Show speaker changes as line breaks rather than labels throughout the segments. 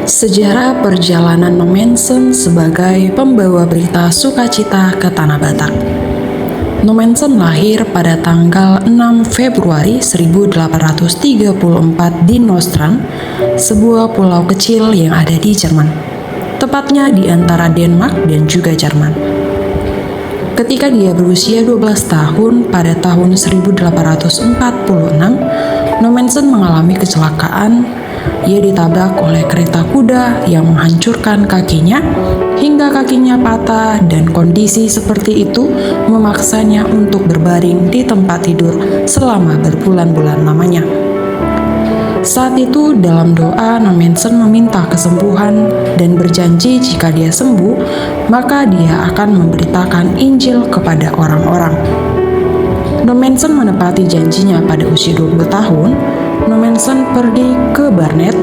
Sejarah perjalanan Nommensen sebagai pembawa berita sukacita ke Tanah Batak. Nommensen lahir pada tanggal 6 Februari 1834 di Nostrand, sebuah pulau kecil yang ada di Jerman, tepatnya di antara Denmark dan juga Jerman. Ketika dia berusia 12 tahun pada tahun 1846, Nommensen mengalami kecelakaan. Ia ditabrak oleh kereta kuda yang menghancurkan kakinya hingga kakinya patah, dan kondisi seperti itu memaksanya untuk berbaring di tempat tidur selama berbulan-bulan lamanya. Saat itu dalam doa Nommensen meminta kesembuhan dan berjanji jika dia sembuh, maka dia akan memberitakan Injil kepada orang-orang. Nommensen menepati janjinya pada usia 20 tahun. Nommensen pergi ke Barnet.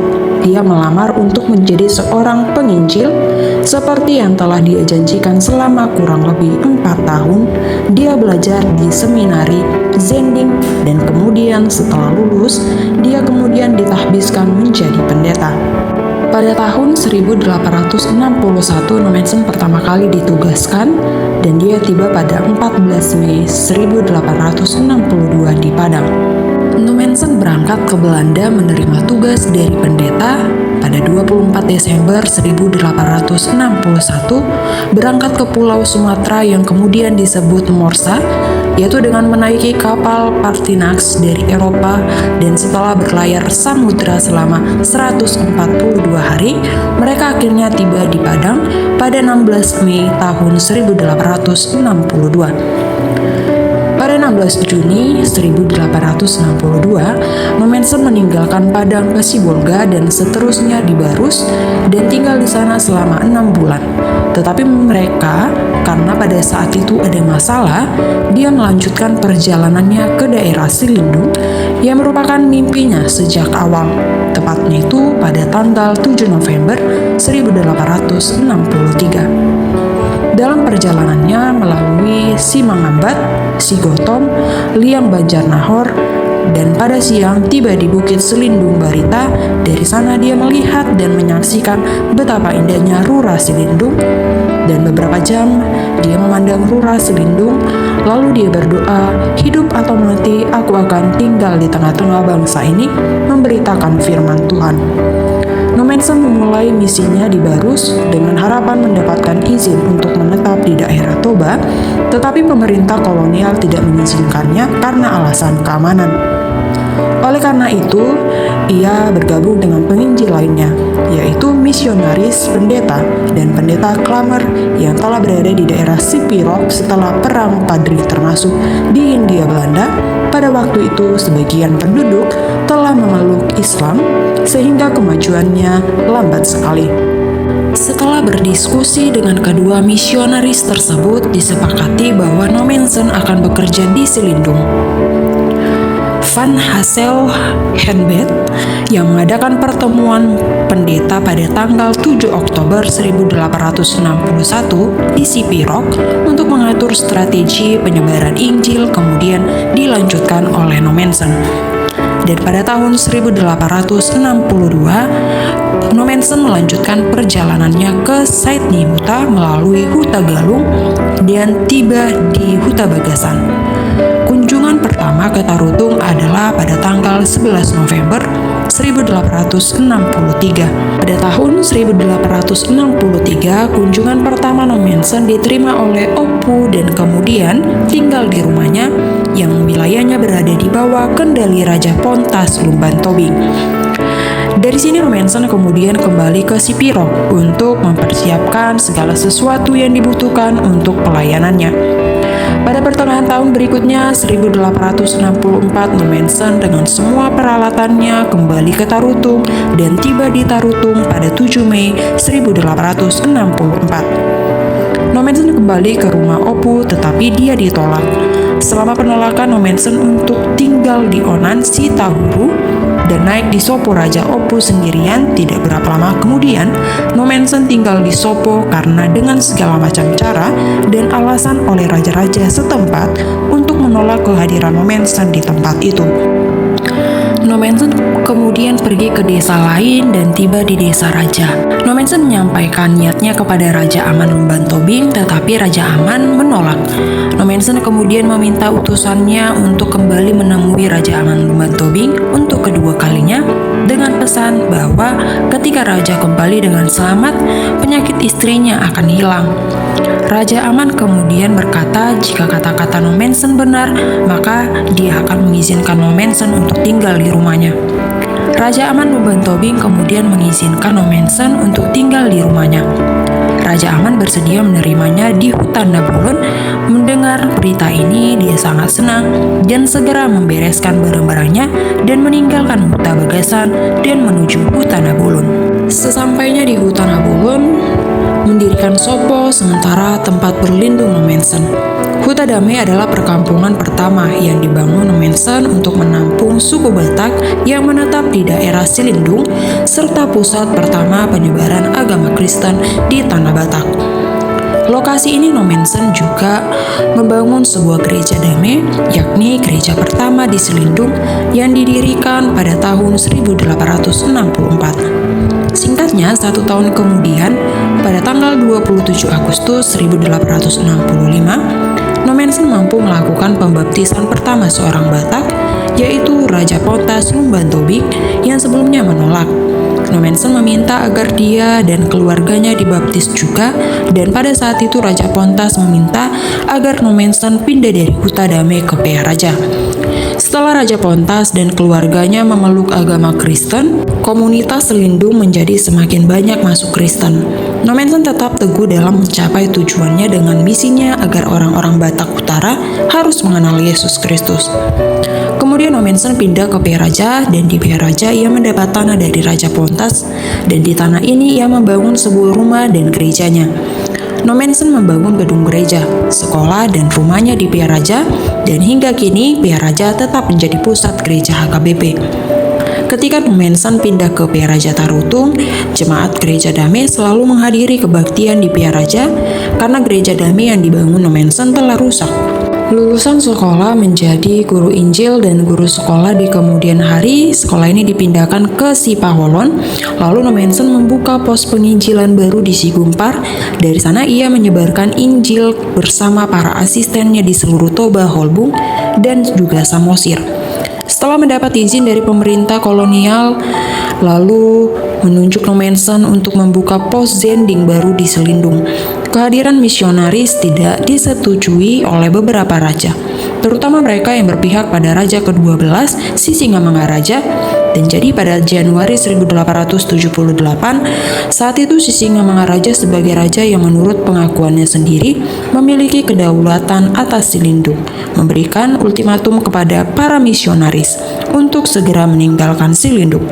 Dia melamar untuk menjadi seorang penginjil seperti yang telah dia janjikan selama kurang lebih 4 tahun. Dia belajar di seminari Zending dan kemudian setelah lulus, dia kemudian ditahbiskan menjadi pendeta. Pada tahun 1861, Nommensen pertama kali ditugaskan dan dia tiba pada 14 Mei 1862 di Padang. Nommensen berangkat ke Belanda menerima tugas dari pendeta. Pada 24 Desember 1861, berangkat ke Pulau Sumatera yang kemudian disebut Morsa, yaitu dengan menaiki kapal Partinax dari Eropa, dan setelah berlayar samudra selama 142 hari, mereka akhirnya tiba di Padang pada 16 Mei tahun 1862. Pada 16 Juni 1862, Nommensen meninggalkan Padang ke Sibolga dan seterusnya di Barus dan tinggal di sana selama 6 bulan. Tetapi mereka, karena pada saat itu ada masalah, dia melanjutkan perjalanannya ke daerah Silindung yang merupakan mimpinya sejak awal. Tepatnya itu pada tanggal 7 November 1863. Dalam perjalanannya melalui Simangambat, Sigotom, Liang Banjarnahor, dan pada siang tiba di Bukit Selindung Barita. Dari sana dia melihat dan menyaksikan betapa indahnya Rura Silindung, dan beberapa jam dia memandang Rura Silindung, lalu dia berdoa, "Hidup atau mati, aku akan tinggal di tengah-tengah bangsa ini, memberitakan firman Tuhan." Nommensen memulai misinya di Barus dengan harapan mendapatkan izin untuk menetap di daerah Toba, tetapi pemerintah kolonial tidak mengizinkannya karena alasan keamanan. Oleh karena itu, ia bergabung dengan penginjil lainnya, yaitu misionaris pendeta dan pendeta Klamer yang telah berada di daerah Sipirok setelah Perang Padri termasuk di Hindia Belanda. Pada waktu itu, sebagian penduduk telah memeluk Islam, sehingga kemajuannya lambat sekali. Setelah berdiskusi dengan kedua misionaris tersebut, disepakati bahwa Nommensen akan bekerja di Silindung. Van Hassel Henbeth yang mengadakan pertemuan pendeta pada tanggal 7 Oktober 1861 di Sipirok untuk mengatur strategi penyebaran Injil, kemudian dilanjutkan oleh Nommensen. Dan pada tahun 1862, Nommensen melanjutkan perjalanannya ke Sydney Huta melalui Huta Galung dan tiba di Huta Bagasan. Kunjungan pertama ke Tarutung adalah pada tanggal 11 November 1863. Pada tahun 1863, kunjungan pertama Nommensen diterima oleh Opu dan kemudian tinggal di rumahnya yang wilayahnya berada di bawah kendali Raja Pontas Lumban Tobing. Dari sini Nommensen kemudian kembali ke Sipirok untuk mempersiapkan segala sesuatu yang dibutuhkan untuk pelayanannya. Pada pertengahan tahun berikutnya, 1864, Nommensen dengan semua peralatannya kembali ke Tarutung dan tiba di Tarutung pada 7 Mei 1864. Nommensen kembali ke rumah Opu, tetapi dia ditolak. Selama penolakan Nommensen untuk tinggal di Onansi Tahuru dan naik di Sopo Raja Opu sendirian, tidak berapa lama kemudian Nommensen tinggal di Sopo karena dengan segala macam cara dan alasan oleh raja-raja setempat untuk menolak kehadiran Nommensen di tempat itu. Nomensen kemudian pergi ke desa lain dan tiba di desa raja. Nomensen menyampaikan niatnya kepada Raja Aman Lumban Tobing, tetapi Raja Aman menolak. Nomensen kemudian meminta utusannya untuk kembali menemui Raja Aman Lumban Tobing untuk kedua kalinya dengan pesan bahwa ketika raja kembali dengan selamat, penyakit istrinya akan hilang. Raja Aman kemudian berkata jika kata-kata Nomensen benar, maka dia akan mengizinkan Nomensen untuk tinggal di rumahnya. Raja Aman Lumban Tobing kemudian mengizinkan Nomensen untuk tinggal di rumahnya. Raja Aman bersedia menerimanya di hutan Nabulun. Mendengar berita ini, dia sangat senang dan segera membereskan barang-barangnya dan meninggalkan Huta Bagasan dan menuju hutan Nabulun. Sesampainya di hutan Nabulun, mendirikan Sopo sementara tempat berlindung Nomensen. Huta Damai adalah perkampungan pertama yang dibangun Nomensen untuk menampung suku Batak yang menetap di daerah Silindung, serta pusat pertama penyebaran agama Kristen di Tanah Batak. Lokasi ini Nomensen juga membangun sebuah gereja damai, yakni gereja pertama di Silindung yang didirikan pada tahun 1864. Singkatnya, 1 tahun kemudian, pada tanggal 27 Agustus 1865, Nomensen mampu melakukan pembaptisan pertama seorang Batak, yaitu Raja Pontas Lumban Tobing yang sebelumnya menolak. Nomensen meminta agar dia dan keluarganya dibaptis juga, dan pada saat itu Raja Pontas meminta agar Nomensen pindah dari Huta Damai ke Pea Raja. Setelah Raja Pontas dan keluarganya memeluk agama Kristen, komunitas Silindung menjadi semakin banyak masuk Kristen. Nomensen tetap teguh dalam mencapai tujuannya dengan misinya agar orang-orang Batak Utara harus mengenal Yesus Kristus. Kemudian Nomensen pindah ke Pea Raja, dan di Pea Raja ia mendapat tanah dari Raja Pontas, dan di tanah ini ia membangun sebuah rumah dan gerejanya. Nomensen membangun gedung gereja, sekolah, dan rumahnya di Pea Raja, dan hingga kini Pea Raja tetap menjadi pusat gereja HKBP. Ketika Nomensen pindah ke Pea Raja Tarutung, jemaat Gereja Damai selalu menghadiri kebaktian di Pea Raja karena gereja damai yang dibangun Nomensen telah rusak. Lulusan sekolah menjadi guru Injil dan guru sekolah di kemudian hari. Sekolah ini dipindahkan ke Sipaholon. Lalu Nomensen membuka pos penginjilan baru di Sigumpar. Dari sana ia menyebarkan Injil bersama para asistennya di seluruh Toba Holbung dan juga Samosir. Setelah mendapat izin dari pemerintah kolonial, lalu menunjuk Nomensen untuk membuka pos Zending baru di Silindung. Kehadiran misionaris tidak disetujui oleh beberapa raja, terutama mereka yang berpihak pada raja ke-12, Sisingamangaraja, dan jadi pada Januari 1878, saat itu Sisingamangaraja sebagai raja yang menurut pengakuannya sendiri memiliki kedaulatan atas Silindung, memberikan ultimatum kepada para misionaris untuk segera meninggalkan Silindung.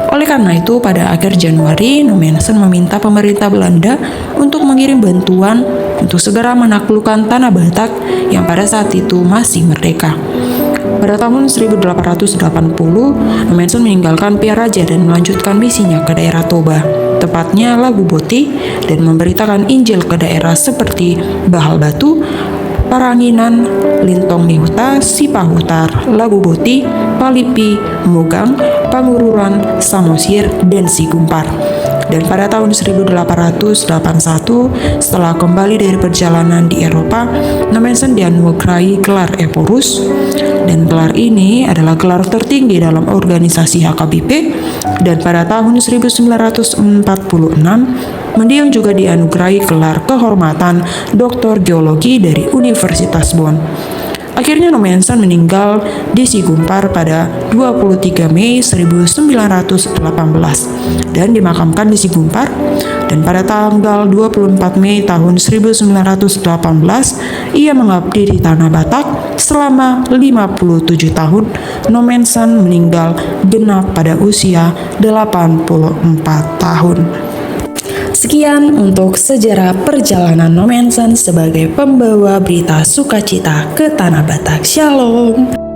Oleh karena itu, pada akhir Januari, Nomensen meminta pemerintah Belanda untuk mengirim bantuan untuk segera menaklukkan tanah Batak yang pada saat itu masih merdeka. Pada tahun 1880, Nomensen meninggalkan Pea Raja dan melanjutkan misinya ke daerah Toba, tepatnya Lagu Boti, dan memberitakan Injil ke daerah seperti Bahal Batu, Paranginan, Lintong Nihuta, Sipahutar, Lagu Boti, Palipi, Mogang, Pangururan, Samosir, dan Sigumpar. Dan pada tahun 1881, setelah kembali dari perjalanan di Eropa, Nomensen dianugerahi gelar Eporus, dan gelar ini adalah gelar tertinggi dalam organisasi HKBP. Dan pada tahun 1946, Mendiang juga dianugerahi gelar kehormatan Doktor Geologi dari Universitas Bonn. Akhirnya Nomensen meninggal di Sigumpar pada 23 Mei 1918 dan dimakamkan di Sigumpar. Dan pada tanggal 24 Mei tahun 1918, ia mengabdi di Tanah Batak selama 57 tahun. Nomensen meninggal genap pada usia 84 tahun. Sekian untuk sejarah perjalanan Nomensen sebagai pembawa berita sukacita ke Tanah Batak. Shalom.